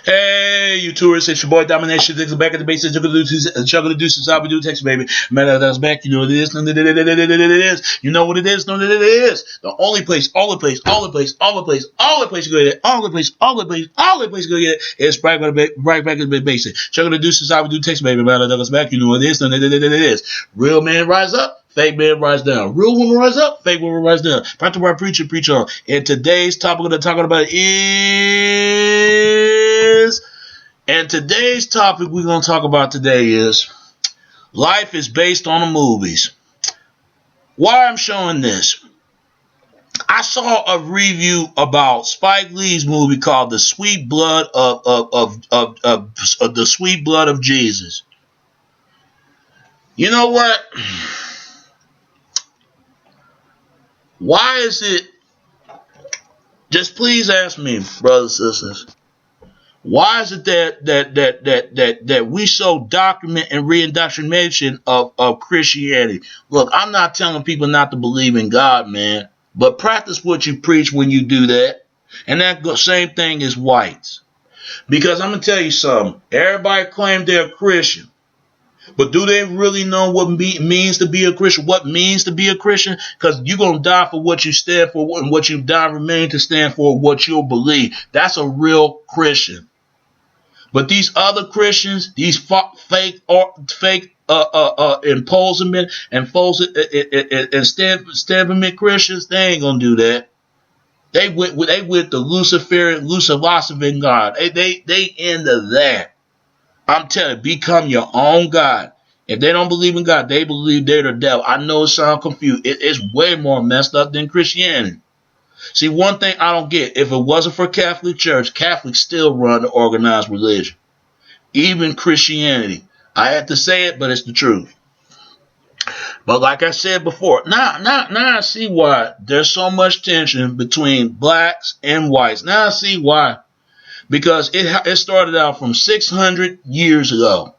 Hey, you tourists, it's your boy Domination. This is back at the base. Chugging the deuces. How we do, Texas, baby. Man, that's back. You know what it is. You know what it is. Know that it is. The only place, all the place, all the place, all the place, all the place you go get it. All the place, all the place, all the place you go get it. It's right back at the basic. Chugging the deuces. How we do, Texas, baby. Man, that's back. You know what it is. Know that it is. Real man rise up. Fake man rise down. Real woman rise up. Fake woman rise down. Practice word preacher preach on. And today's topic we're talking about is. And today's topic we're going to talk about today is life is based on the movies. Why I'm showing this? I saw a review about Spike Lee's movie called The Sweet Blood of The Sweet Blood of Jesus. You know what? Why is it? Just please ask me, brothers and sisters. Why is it that we so document and reindoctrination of Christianity? Look, I'm not telling people not to believe in God, man, but practice what you preach when you do that. And that same thing is whites. Because I'm going to tell you something. Everybody claims they're Christian. But do they really know what means to be a Christian? What means to be a Christian? Because you're going to die for what you stand for, and what you die remain to stand for, what you'll believe. That's a real Christian. But these other Christians, these fake imposement and false establishment Christians, they ain't gonna do that. They with the Luciferian God. They into that. I'm telling you, become your own God. If they don't believe in God, they believe they're the devil. I know it sounds confused. It's way more messed up than Christianity. See, one thing I don't get, if it wasn't for Catholic Church, Catholics still run the organized religion. Even Christianity. I had to say it, but it's the truth. But like I said before, now I see why there's so much tension between blacks and whites. Now I see why. Because it started out from 600 years ago.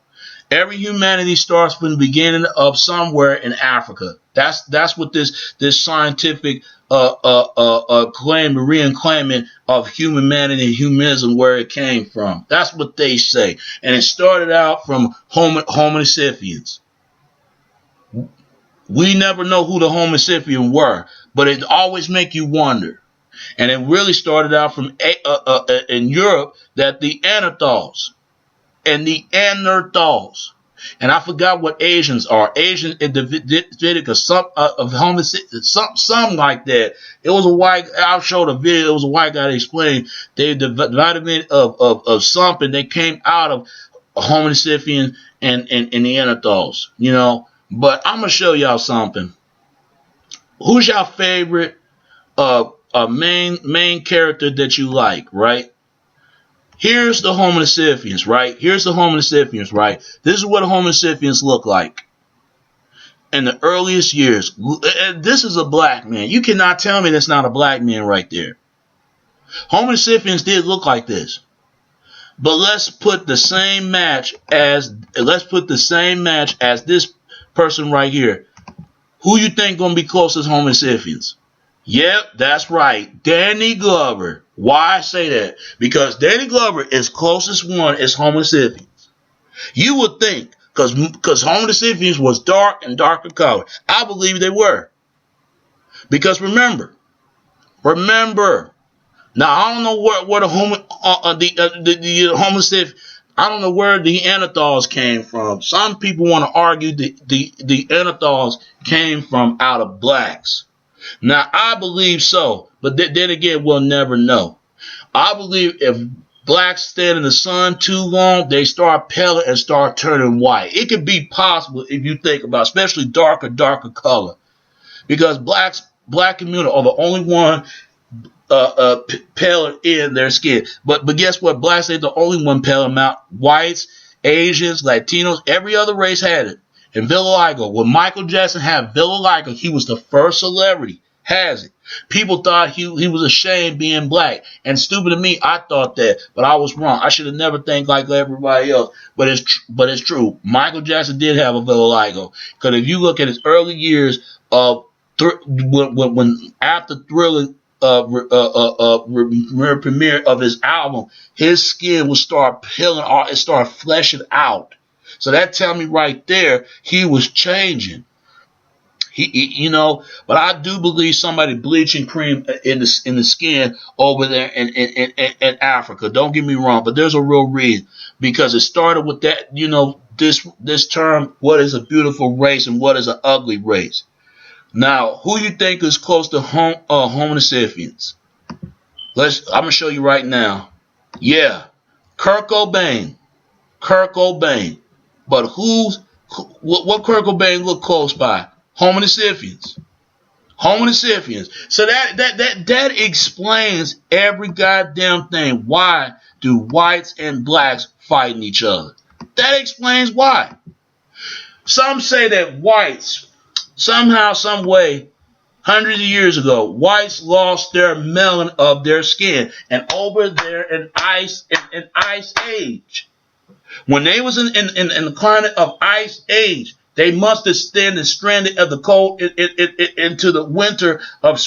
Every humanity starts from the beginning of somewhere in Africa. That's what this scientific claim, reclaiming of humanity and humanism, where it came from. That's what they say, and it started out from Homo sapiens. We never know who the Homo sapiens were, but it always make you wonder. And it really started out from in Europe, that the Neanderthals. And the Neanderthals. And I forgot what Asians are. Asian in Leviticus, something like that. It was a white. I showed a video. It was a white guy that explained the vitamin of something. They came out of Homo sapiens and Neanderthals. You know. But I'm gonna show y'all something. Who's your favorite main character that you like? Right. Here's the Homo sapiens, right? Here's the Homo sapiens, right? This is what a Homo sapiens look like in the earliest years. This is a black man. You cannot tell me that's not a black man right there. Homo sapiens did look like this. But let's put the same match as this person right here. Who you think gonna be closest Homo sapiens? Yep, that's right. Danny Glover. Why I say that? Because Danny Glover is closest one is Homo sapiens. You would think, because Homo sapiens was dark and darker color. I believe they were. Because remember. Now I don't know where the Homo sapiens. I don't know where the Neanderthals came from. Some people want to argue the Neanderthals came from out of blacks. Now, I believe so, but then again, we'll never know. I believe if blacks stand in the sun too long, they start paling and start turning white. It could be possible if you think about, especially darker color, because black community are the only one paler in their skin. But guess what? Blacks ain't the only one paling out. Whites, Asians, Latinos, every other race had it. And vitiligo. When Michael Jackson had vitiligo, he was the first celebrity. Has it. People thought he was ashamed being black. And stupid to me, I thought that. But I was wrong. I should have never think like everybody else. But it's true. Michael Jackson did have a vitiligo. Because if you look at his early years of when after Thriller premiere of his album, his skin would start peeling off, it started fleshing out. So that tell me right there, he was changing. But I do believe somebody bleaching cream in the skin over there in Africa. Don't get me wrong, but there's a real reason, because it started with that. This term, what is a beautiful race and what is an ugly race. Now, who you think is close to Homo sapiens? I'm gonna show you right now. Yeah, Kurt Cobain. But what Kurt Cobain look close by? Homo sapiens. So that explains every goddamn thing. Why do whites and blacks fighting each other? That explains why. Some say that whites, somehow, some way, hundreds of years ago, whites lost their melanin of their skin, and over there in ice age, when they was in the climate of ice age, they must have stayed stranded of the cold into the winter out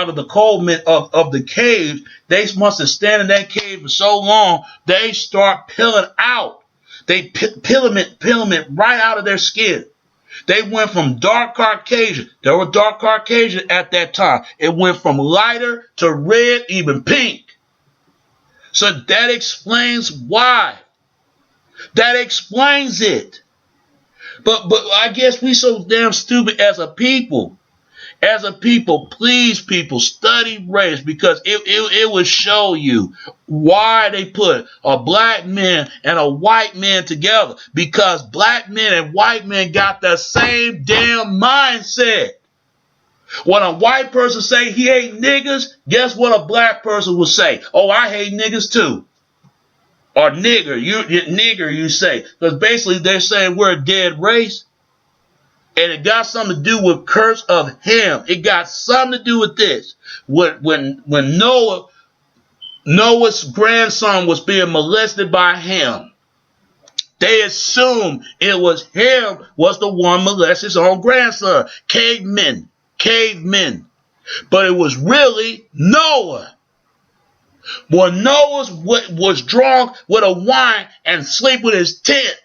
of the cold of the cave. They must have stayed in that cave for so long, they start peeling out. They filament right out of their skin. They went from dark Caucasian. There were dark Caucasian at that time. It went from lighter to red, even pink. So that explains why. That explains it. But I guess we so damn stupid as a people. As a people, please, people, study race, because it will show you why they put a black man and a white man together. Because black men and white men got the same damn mindset. When a white person say he hate niggas, guess what a black person will say? Oh, I hate niggas too. Or nigger, you say. Because basically they're saying we're a dead race. And it got something to do with curse of Ham. It got something to do with this. When Noah's grandson was being molested by Ham, they assumed it was Ham was the one molested his own grandson. Cavemen. But it was really Noah. When Noah was drunk with a wine and sleep in his tent,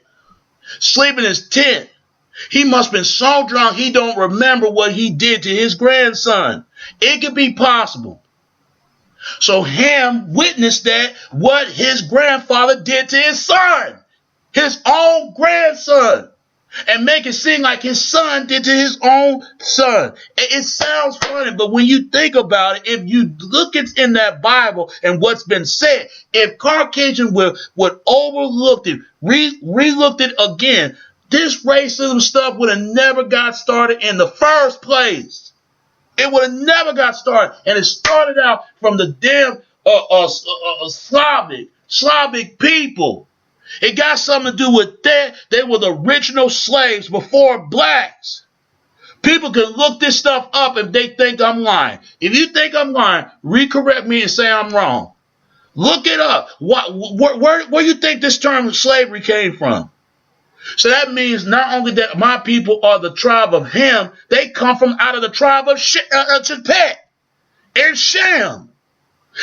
he must have been so drunk he don't remember what he did to his grandson. It could be possible. So Ham witnessed that, what his grandfather did to his son, his own grandson, and make it seem like his son did to his own son. It sounds funny, but when you think about it, if you look in that Bible and what's been said, if Caucasian would overlooked it, re-looked it again, this racism stuff would have never got started in the first place. It would have never got started. And it started out from the damn Slavic people. It got something to do with that. They were the original slaves before blacks. People can look this stuff up if they think I'm lying. If you think I'm lying, recorrect me and say I'm wrong. Look it up. Where you think this term slavery came from? So that means not only that my people are the tribe of Ham, they come from out of the tribe of Japhet and Shem.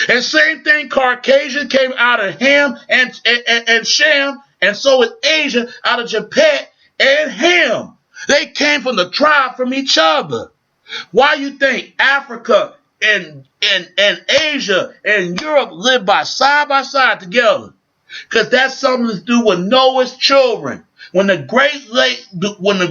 And same thing, Caucasian came out of Ham and Shem, and so is Asia out of Japhet and Ham. They came from the tribe from each other. Why you think Africa and Asia and Europe live side by side together? Because that's something to do with Noah's children. When the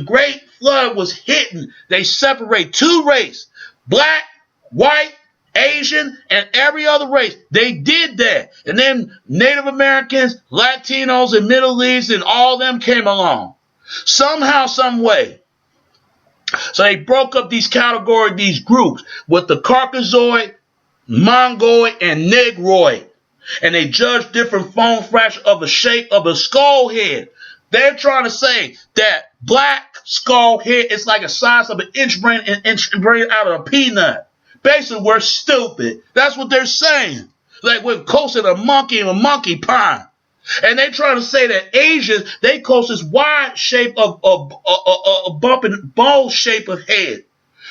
great flood was hitting, they separate two races, black, white, Asian, and every other race. They did that. And then Native Americans, Latinos, and Middle East, and all them came along. Somehow, some way. So they broke up these categories, these groups, with the Caucasoid, Mongoloid, and Negroid. And they judged different form fractions of the shape of a skull head. They're trying to say that black skull head is like a size of an inch brain out of a peanut. Basically, we're stupid. That's what they're saying. Like we're closer to a monkey and a monkey pie. And they're trying to say that Asians, they close this wide shape of bumping bowl shape of head.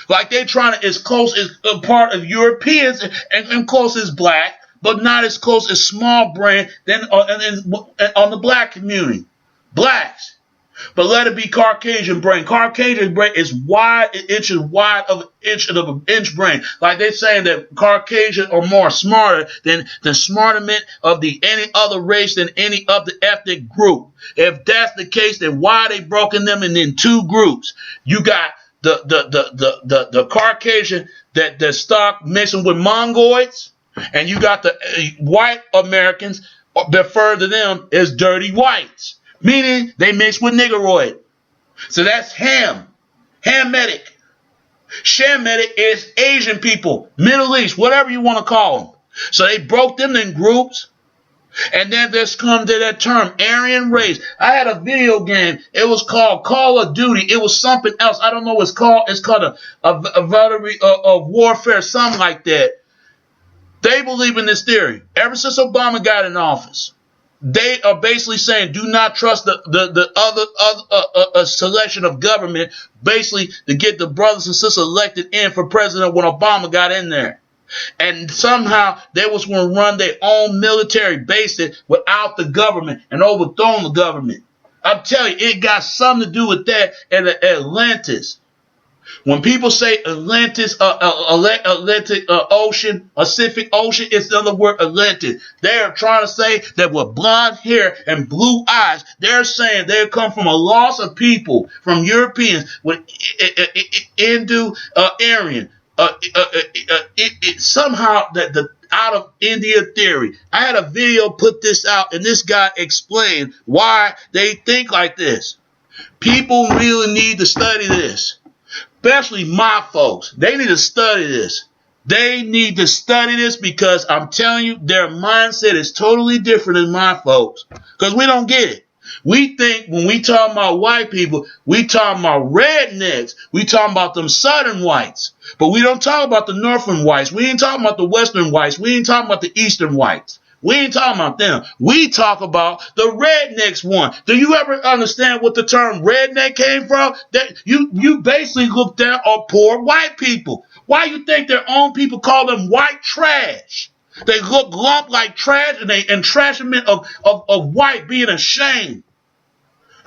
Like they trying to as close as a part of Europeans and close as black, but not as close as small brain than on the black community. Blacks. But let it be Caucasian brain. Caucasian brain is wide, inches wide of an inch brain. Like they're saying that Caucasian are more smarter than smarterment of any other race than any other ethnic group. If that's the case, then why they broken them in two groups? You got the Caucasian that start mixing with Mongoloids, and you got the white Americans refer to them as dirty whites. Meaning they mix with Negroid. So that's Ham. Hamitic. Shamitic is Asian people, Middle East, whatever you want to call them. So they broke them in groups. And then there's come to that term, Aryan race. I had a video game. It was called Call of Duty. It was something else. I don't know what it's called. It's called a veteran of warfare, something like that. They believe in this theory. Ever since Obama got in office. They are basically saying do not trust the other selection of government, basically to get the brothers and sisters elected in for president when Obama got in there. And somehow they was going to run their own military bases without the government and overthrow the government. I'm telling you, it got something to do with that and Atlantis. When people say Atlantis, Atlantic Ocean, Pacific Ocean, it's another word, Atlantis. They are trying to say that with blonde hair and blue eyes, they're saying they come from a loss of people, from Europeans with Indo Aryan. Somehow the out of India theory. I had a video put this out, and this guy explained why they think like this. People really need to study this. Especially my folks. They need to study this. They need to study this because I'm telling you, their mindset is totally different than my folks. Because we don't get it. We think when we talk about white people, we talk about rednecks. We talk about them southern whites. But we don't talk about the northern whites. We ain't talking about the western whites. We ain't talking about the eastern whites. We ain't talking about them. We talk about the rednecks one. Do you ever understand what the term redneck came from? That you basically look down on poor white people. Why you think their own people call them white trash? They look lump like trash and trashment of white being ashamed.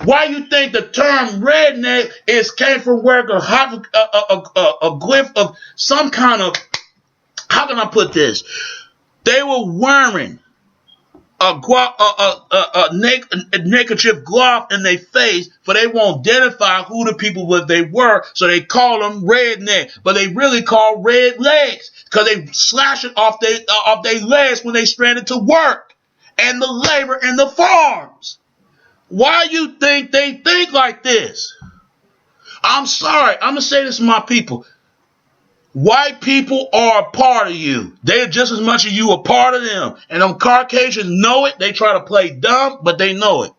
Why you think the term redneck came from where a glyph of some kind of, how can I put this? They were wearing a neckerchief glove in their face, for they won't identify who the people that they were, so they call them redneck, but they really call red legs because they slash it off their legs when they stranded to work and the labor in the farms. Why you think they think like this? I'm sorry. I'm gonna say this to my people. White people are a part of you. They're just as much as you a part of them. And them Caucasians know it. They try to play dumb, but they know it.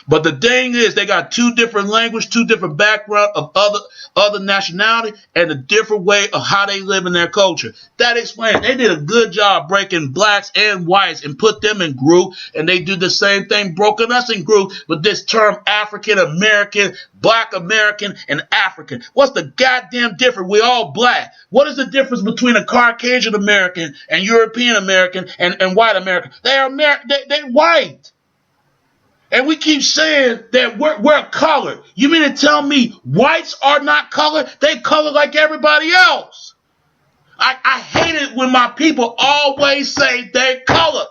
But the thing is, they got two different languages, two different backgrounds of other nationality, and a different way of how they live in their culture. That explains. They did a good job breaking blacks and whites and put them in group, and they do the same thing, broken us in group with this term African American, Black American, and African. What's the goddamn difference? We all black. What is the difference between a Caucasian American and European American and white American? They're white. And we keep saying that we're colored. You mean to tell me whites are not colored? They colored like everybody else. I hate it when my people always say they're colored.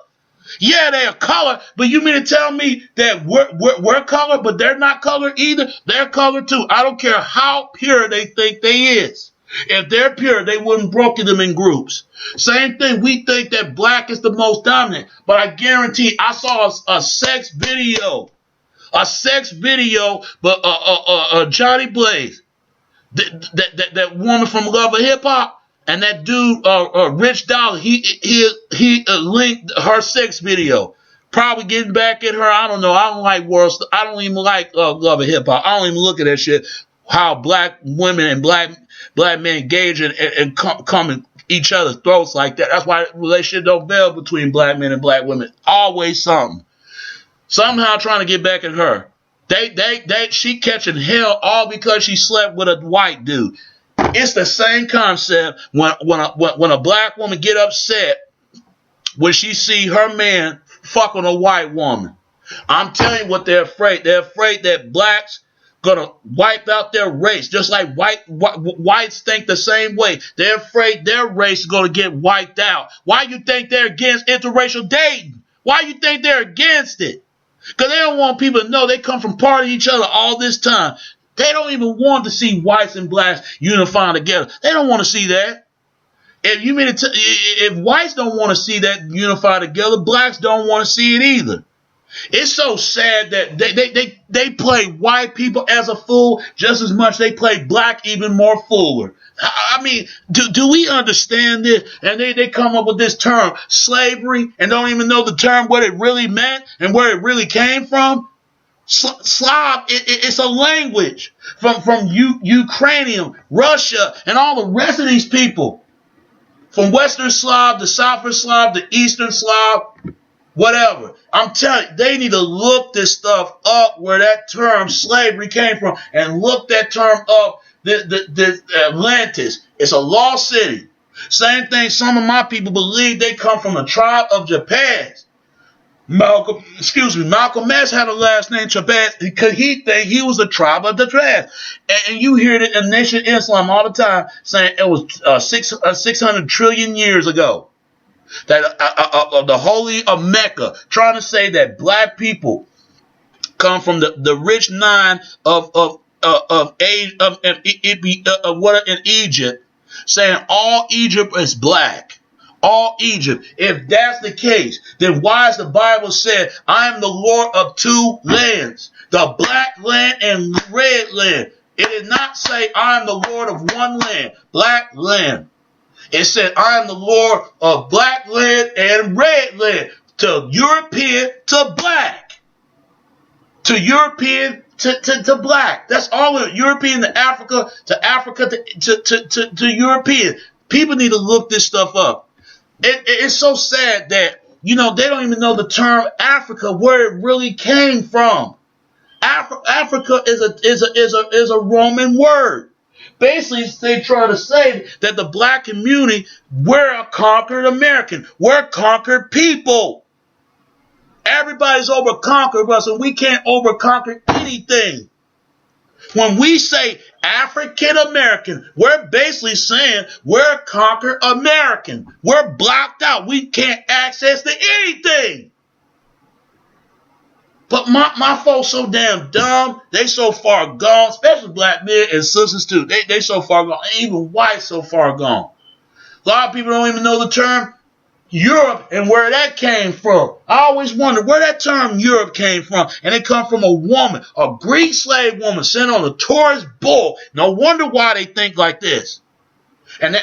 Yeah, they're colored, but you mean to tell me that we're colored, but they're not colored either? They're colored too. I don't care how pure they think they is. If they're pure, they wouldn't broken them in groups. Same thing, we think that black is the most dominant, but I guarantee I saw a sex video, but Johnny Blaze, that woman from Love of Hip Hop, and that dude, Rich Dollar, he linked her sex video. Probably getting back at her. I don't know. I don't like world. I don't even like Love of Hip Hop. I don't even look at that shit. How black women and black men engage and come in each other's throats like that. That's why relationship don't fail between black men and black women. Always something. Somehow trying to get back at her. She catching hell all because she slept with a white dude. It's the same concept when a black woman get upset when she see her man fucking a white woman. I'm telling you what they're afraid. They're afraid that blacks gonna wipe out their race, just like whites think the same way. They're afraid their race is gonna get wiped out. Why you think they're against interracial dating? Why you think they're against it? Because they don't want people to know they come from part of each other all this time. They don't even want to see whites and blacks unifying together. They don't want to see that. If whites don't want to see that unified together, blacks don't want to see it either. It's so sad that they play white people as a fool just as much they play black even more fooler. I mean, do we understand this? And they come up with this term, slavery, and don't even know the term, what it really meant and where it really came from. Slav, it's a language from Ukrainian, Russia, and all the rest of these people. From Western Slav, the Southern Slav, the Eastern Slav, whatever. I'm telling you, they need to look this stuff up where that term slavery came from and look that term up. The Atlantis. It's a lost city. Same thing, some of my people believe they come from the tribe of Jabez. Malcolm X had a last name Jabez because he think he was the tribe of Jabez. And you hear it in Nation Islam all the time saying it was 600 trillion years ago. That the holy of Mecca, trying to say that black people come from the rich nine in Egypt, saying all Egypt is black. All Egypt. If that's the case, then why is the Bible said, I am the Lord of two lands, the black land and red land? It did not say, I am the Lord of one land, black land. It said, I am the Lord of black land and red land, to European to black. To European to black. That's all of it. European to Africa to European. People need to look this stuff up. It's so sad that, they don't even know the term Africa, where it really came from. Africa is a Roman word. Basically, they try to say that the black community, we're a conquered American. We're conquered people. Everybody's over-conquered us, and we can't over-conquer anything. When we say African American, we're basically saying we're conquered American. We're blocked out. We can't access to anything. But my folks so damn dumb. They so far gone, especially black men and sisters too. They so far gone. Even whites so far gone. A lot of people don't even know the term Europe and where that came from. I always wondered where that term Europe came from. And it come from a woman, a Greek slave woman sent on a Taurus bull. No wonder why they think like this. And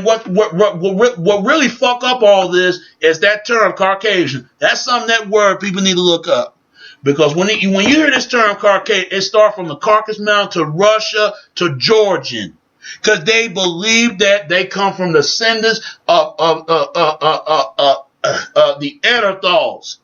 what really fuck up all this is that term Caucasian. That's something, that word people need to look up. Because when you hear this term Caucasian, it starts from the Caucasus Mountain to Russia to Georgian. Because they believe that they come from the descendants of the Neanderthals.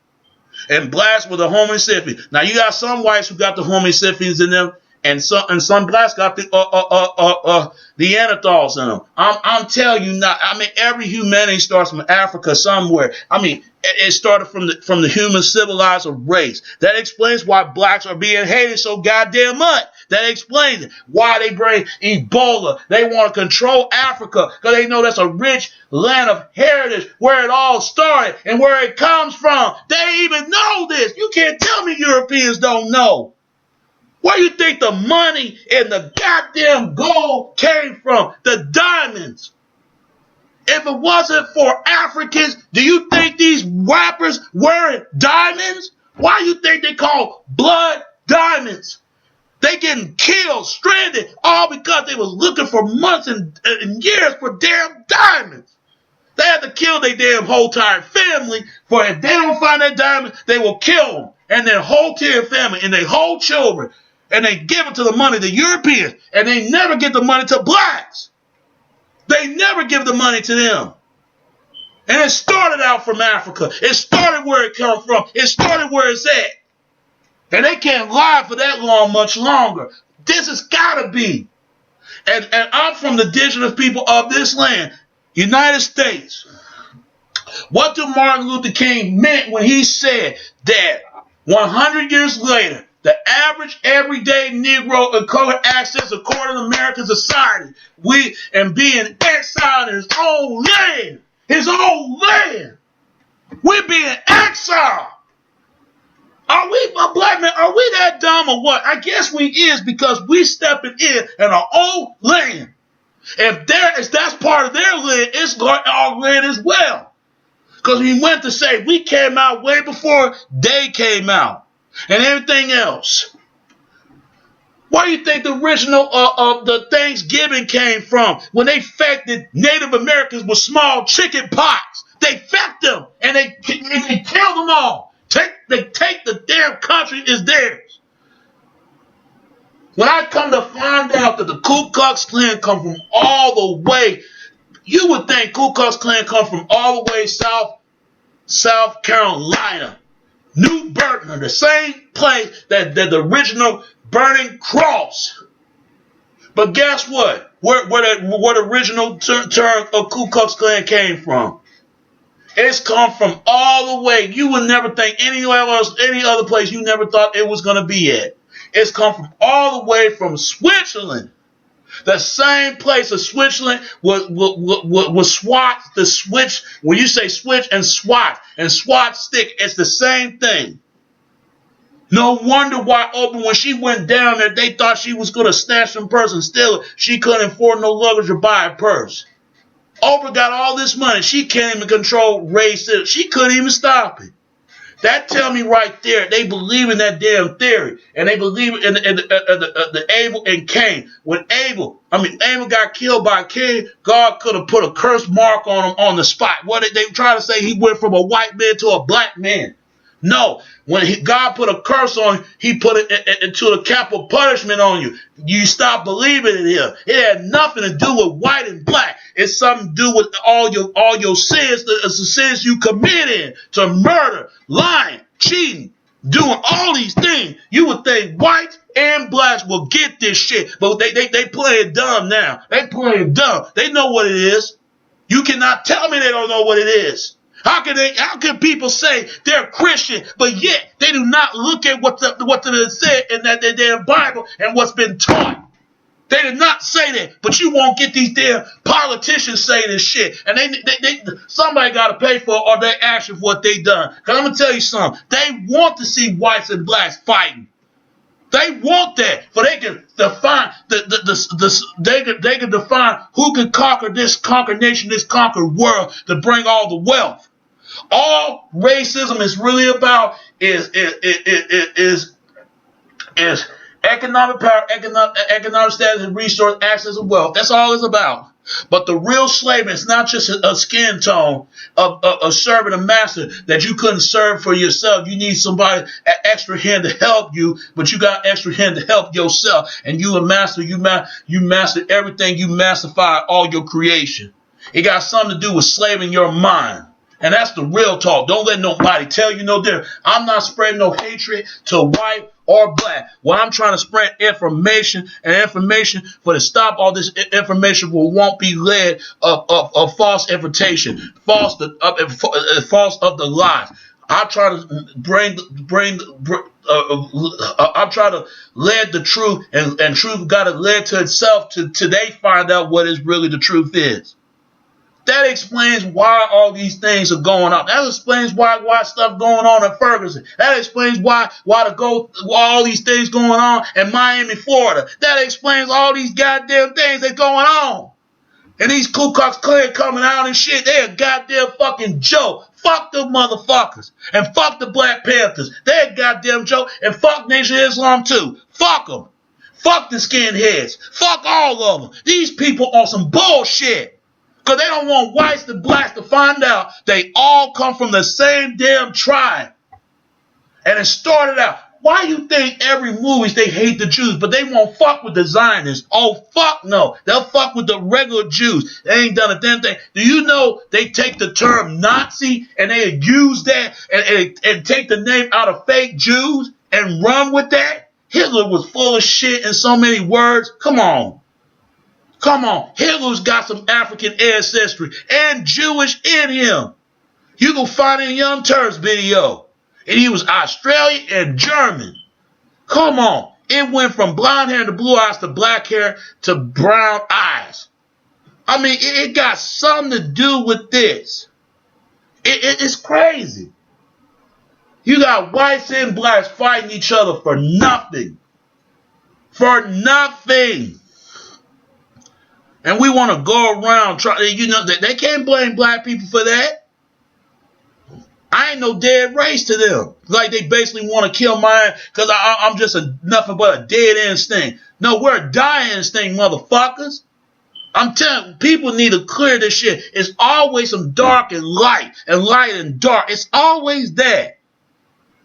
And blacks were the Homo sapiens. Now you got some whites who got the Homo sapiens in them, and some blacks got the Neanderthals in them. I'm telling you now. I mean, every humanity starts from Africa somewhere. I mean, it started from the human civilized race. That explains why blacks are being hated so goddamn much. That explains it. Why they bring Ebola. They want to control Africa because they know that's a rich land of heritage where it all started and where it comes from. They even know this. You can't tell me Europeans don't know. Where do you think the money and the goddamn gold came from? The diamonds. If it wasn't for Africans, do you think these rappers wearing diamonds? Why do you think they call blood diamonds? They getting killed, stranded, all because they was looking for months and years for damn diamonds. They had to kill their damn whole entire family, for if they don't find that diamond, they will kill them and their whole entire family and their whole children. And they give it to the money to Europeans, and they never give the money to blacks. They never give the money to them. And it started out from Africa. It started where it comes from. It started where it's at. And they can't lie for that long, much longer. This has got to be. And I'm from the indigenous people of this land, United States. What did Martin Luther King meant when he said that 100 years later, the average everyday Negro and colored access according to American society, and being exiled in his own land, we're being exiled. Are we, black men, are we that dumb or what? I guess we is, because we stepping in our own if that's part of their land, it's our land as well. Because we went to say we came out way before they came out and everything else. Where do you think the original of the Thanksgiving came from? When they infected Native Americans with small chicken pox, they infect them and they kill them all. They take the damn country is theirs. When I come to find out that the Ku Klux Klan come from all the way, you would think Ku Klux Klan come from all the way South Carolina, New Burton, the same place that the original Burning Cross. But guess what? Where the original term of Ku Klux Klan came from? It's come from all the way. You would never think any other place you never thought it was going to be at. It's come from all the way from Switzerland. The same place of Switzerland was swat, the switch. When you say switch and swat stick, it's the same thing. No wonder why Oprah, when she went down there, they thought she was going to snatch some purse and steal it. She couldn't afford no luggage or buy a purse. Oprah got all this money. She can't even control racism. She couldn't even stop it. That tell me right there, they believe in that damn theory. And they believe in the Abel and Cain. When Abel got killed by Cain, God could have put a curse mark on him on the spot. What did they try to say? He went from a white man to a black man. No, when God put a curse on you, he put it into a capital punishment on you. You stop believing in him. It had nothing to do with white and black. It's something to do with all your sins, the sins you committed, to murder, lying, cheating, doing all these things. You would think whites and blacks will get this shit, but they playing dumb now. They playing dumb. They know what it is. You cannot tell me they don't know what it is. How can people say they're Christian, but yet they do not look at what it said in that damn Bible and what's been taught? They did not say that, but you won't get these damn politicians saying this shit. And somebody got to pay for it or they action for what they done. Because I'm going to tell you something. They want to see whites and blacks fighting. They want that, for they can define they can define who can conquer nation, this conquer world, to bring all the wealth. All racism is really about is economic power, economic status, and resource access and wealth. That's all it's about. But the real slavery is not just a skin tone of serving a master that you couldn't serve for yourself. You need somebody, an extra hand to help you, but you got extra hand to help yourself. And you a master, you master everything, you masterify all your creation. It got something to do with slaving your mind. And that's the real talk. Don't let nobody tell you no different. I'm not spreading no hatred to white or black. What I'm trying to spread information for to stop all this information won't be led of false invitation, false of the lies. I try to I'm trying to lead the truth, and truth got to lead to itself to they find out what is really the truth is. That explains why all these things are going on. That explains why stuff going on in Ferguson. That explains why all these things going on in Miami, Florida. That explains all these goddamn things that's going on. And these Ku Klux Klan coming out and shit, they a goddamn fucking joke. Fuck them motherfuckers. And fuck the Black Panthers. They a goddamn joke. And fuck Nation of Islam too. Fuck them. Fuck the skinheads. Fuck all of them. These people on some bullshit. Because they don't want whites and blacks to find out they all come from the same damn tribe. And it started out. Why you think every movie they hate the Jews, but they won't fuck with the Zionists? Oh, fuck no. They'll fuck with the regular Jews. They ain't done a damn thing. Do you know they take the term Nazi and they use that and take the name out of fake Jews and run with that? Hitler was full of shit in so many words. Come on. Come on, Hitler's got some African ancestry and Jewish in him. You can find it in Young Turks video. And he was Australian and German. Come on. It went from blonde hair to blue eyes to black hair to brown eyes. I mean, it got something to do with this. It's crazy. You got whites and blacks fighting each other for nothing. For nothing. And we want to go around trying, you know, they can't blame black people for that. I ain't no dead race to them. Like they basically want to kill mine because I'm just nothing but a dead instinct. No, we're a dying instinct, motherfuckers. I'm telling you, people need to clear this shit. It's always some dark and light and dark. It's always that.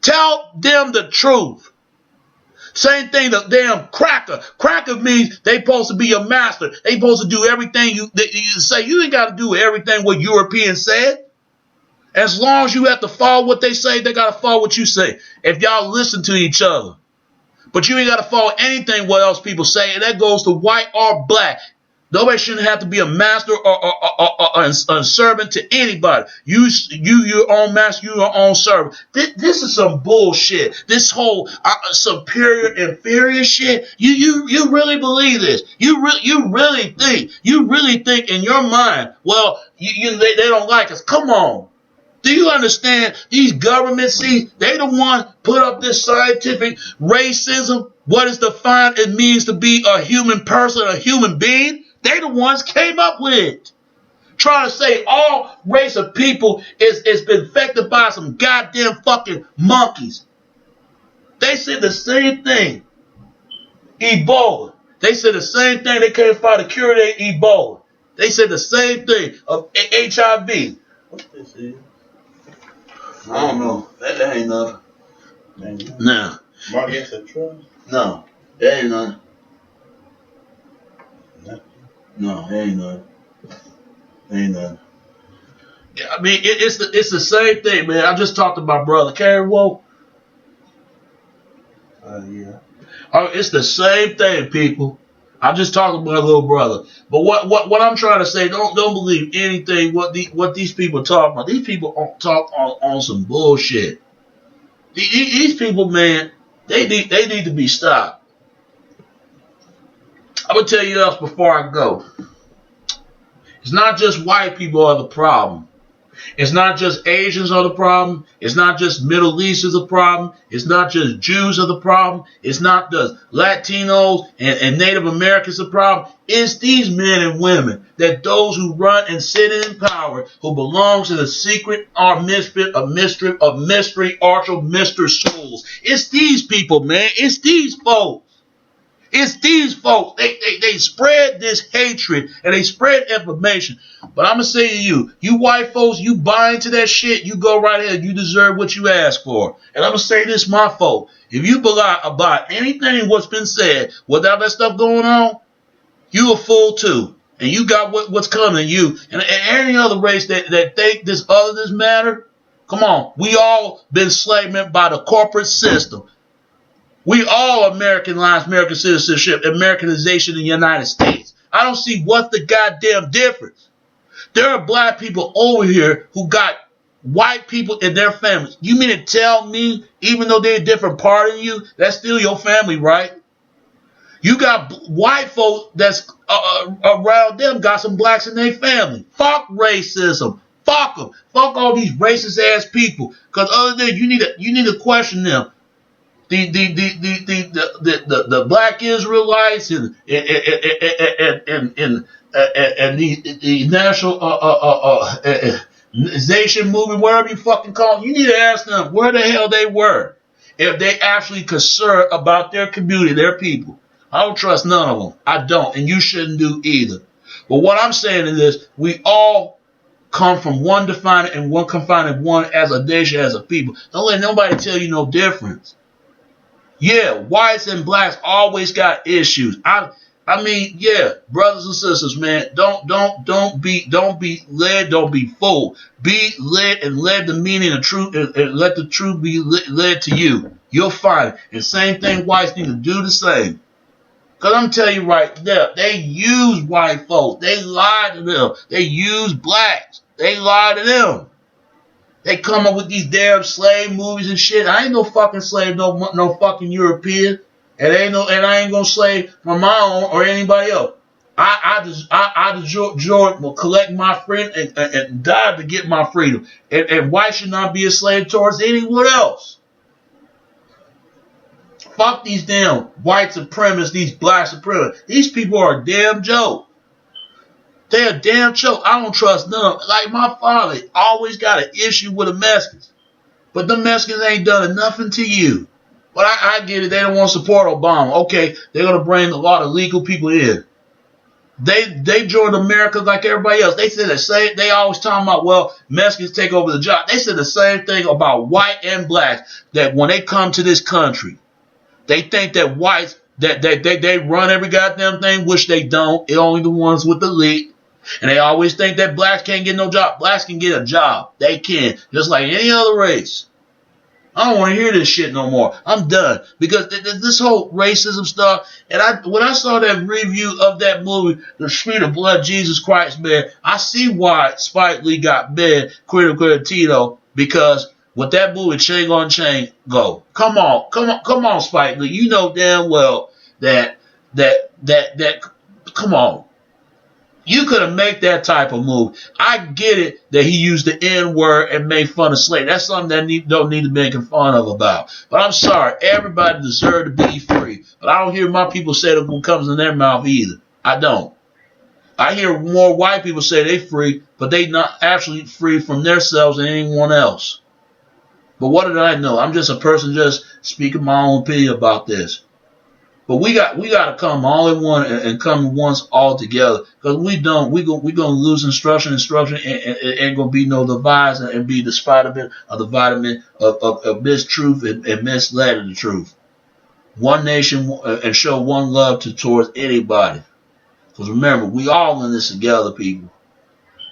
Tell them the truth. Same thing, the damn cracker. Cracker means they supposed to be your master. They supposed to do everything you say. You ain't got to do everything what Europeans said. As long as you have to follow what they say, they got to follow what you say. If y'all listen to each other. But you ain't got to follow anything what else people say. And that goes to white or black. Nobody shouldn't have to be a master or a servant to anybody. You your own master, you your own servant. This is some bullshit. This whole superior, inferior shit. You really believe this? You really think in your mind? Well, they don't like us. Come on. Do you understand? These governments, see, they the one put up this scientific racism. What is defined it means to be a human person, a human being. They the ones came up with it. Trying to say all race of people is been affected by some goddamn fucking monkeys. They said the same thing. Ebola. They said the same thing. They can't find a cure to Ebola. They said the same thing of HIV. What they say? I don't know. That ain't nothing. No. Margaret said trust? No. That ain't nothing. No, ain't nothing. Ain't nothing. Yeah, I mean, it's the same thing, man. I just talked to my brother, Carrie Woe. Yeah. Oh, it's the same thing, people. I just talked to my little brother. But what I'm trying to say, don't believe anything what these people talk about. These people talk on some bullshit. These people, man, they need to be stopped. I'm going to tell you this before I go. It's not just white people are the problem. It's not just Asians are the problem. It's not just Middle East is the problem. It's not just Jews are the problem. It's not just Latinos and Native Americans the problem. It's these men and women that those who run and sit in power, who belong to the secret or mystery arch of mystery schools. It's these people, man. It's these folks. It's these folks. They spread this hatred and they spread information. But I'm going to say to you, you white folks, you buy into that shit, you go right ahead. You deserve what you ask for. And I'm going to say this, my folk. If you believe about anything what's been said without that stuff going on, you a fool too. And you got what's coming to you. And any other race that think this matter, come on. We all been enslaved by the corporate system. We all Americanized, American citizenship, Americanization in the United States. I don't see what's the goddamn difference. There are black people over here who got white people in their families. You mean to tell me, even though they're a different part of you, that's still your family, right? You got white folks that's around them, got some blacks in their family. Fuck racism. Fuck them. Fuck all these racist ass people. Because other than you need to question them. The black Israelites and the nationalization movement, whatever you fucking call it, you need to ask them where the hell they were if they actually concerned about their community, their people. I don't trust none of them. I don't, and you shouldn't do either. But what I'm saying is this: we all come from one defining and one confining one as a nation, as a people. Don't let nobody tell you no difference. Yeah, whites and blacks always got issues. I mean, yeah, brothers and sisters, man, don't be led, don't be fooled. Be led and let the meaning of truth and let the truth be led to you. You'll find it. And same thing, whites need to do the same. Because I'm telling you right now, they use white folks. They lie to them. They use blacks. They lie to them. They come up with these damn slave movies and shit. I ain't no fucking slave, no fucking European. And I ain't gonna slave for my own or anybody else. I George will collect my freedom and die to get my freedom. And why should not be a slave towards anyone else? Fuck these damn white supremacists, these black supremacists. These people are a damn joke. They're a damn joke. I don't trust none. Like my father always got an issue with the Mexicans. But the Mexicans ain't done nothing to you. But I get it. They don't want to support Obama. Okay, they're going to bring a lot of legal people in. They joined America like everybody else. They said the same. They always talking about, well, Mexicans take over the job. They said the same thing about white and black, that when they come to this country, they think that whites, that they run every goddamn thing, which they don't. They're only the ones with the elite. And they always think that blacks can't get no job. Blacks can get a job. They can. Just like any other race. I don't want to hear this shit no more. I'm done. Because this whole racism stuff, and when I saw that review of that movie, The Street of Blood, Jesus Christ, man, I see why Spike Lee got banned, Quentin Tito, because with that movie, Chain on Chain, go. Come on, Spike Lee. You know damn well that, come on. You could have made that type of move. I get it that he used the N-word and made fun of slavery. That's something that don't need to be making fun of about. But I'm sorry, everybody deserves to be free. But I don't hear my people say that what comes in their mouth either. I don't. I hear more white people say they free, but they not actually free from themselves and anyone else. But what did I know? I'm just a person just speaking my own opinion about this. But we got to come all in one and come once all together. Because we don't, we gonna lose instruction, and ain't gonna be no divides and be the spider of the vitamin of mistruth and misled of the truth. One nation and show one love towards anybody. Because remember, we all in this together, people.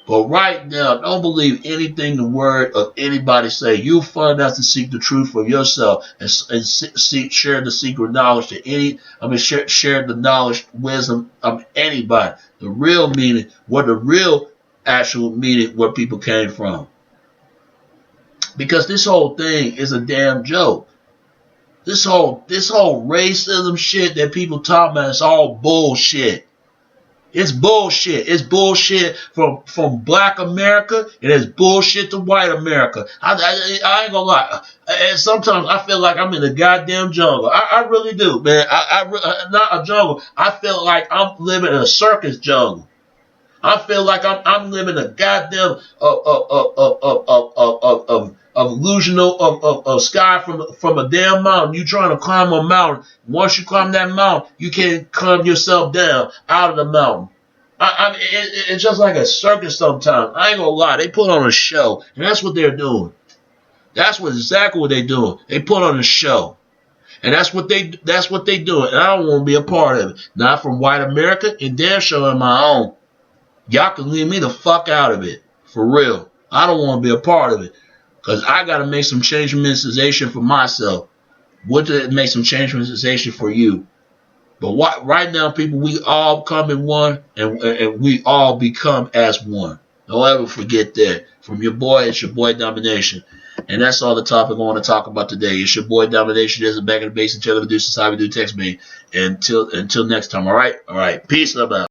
But right now, don't believe anything the word of anybody say. You'll find out to seek the truth for yourself and share the secret knowledge to share the knowledge, wisdom of anybody. The real meaning, actual meaning, where people came from. Because this whole thing is a damn joke. This whole racism shit that people talk about is all bullshit. It's bullshit. It's bullshit from black America, and it's bullshit to white America. I ain't gonna lie. And sometimes I feel like I'm in the goddamn jungle. I really do, man. Not a jungle. I feel like I'm living in a circus jungle. I feel like I'm living a goddamn illusional of sky from a damn mountain. You trying to climb a mountain. Once you climb that mountain, you can't climb yourself down out of the mountain. It's just like a circus sometimes. I ain't gonna lie. They put on a show, and that's what they're doing. That's exactly what they're doing. They put on a show, and that's what they doing. And I don't want to be a part of it. Not from white America, and damn sure on my own. Y'all can leave me the fuck out of it. For real. I don't want to be a part of it. Because I got to make some change and monetization for myself. What did it make some change and monetization for you? But right now, people, we all come in one, and we all become as one. Don't ever forget that. From your boy, it's your boy Domination. And that's all the topic I want to talk about today. It's your boy Domination. There's a back of the base and tell them to do society, do text me. Until next time, all right? All right. Peace. Love out.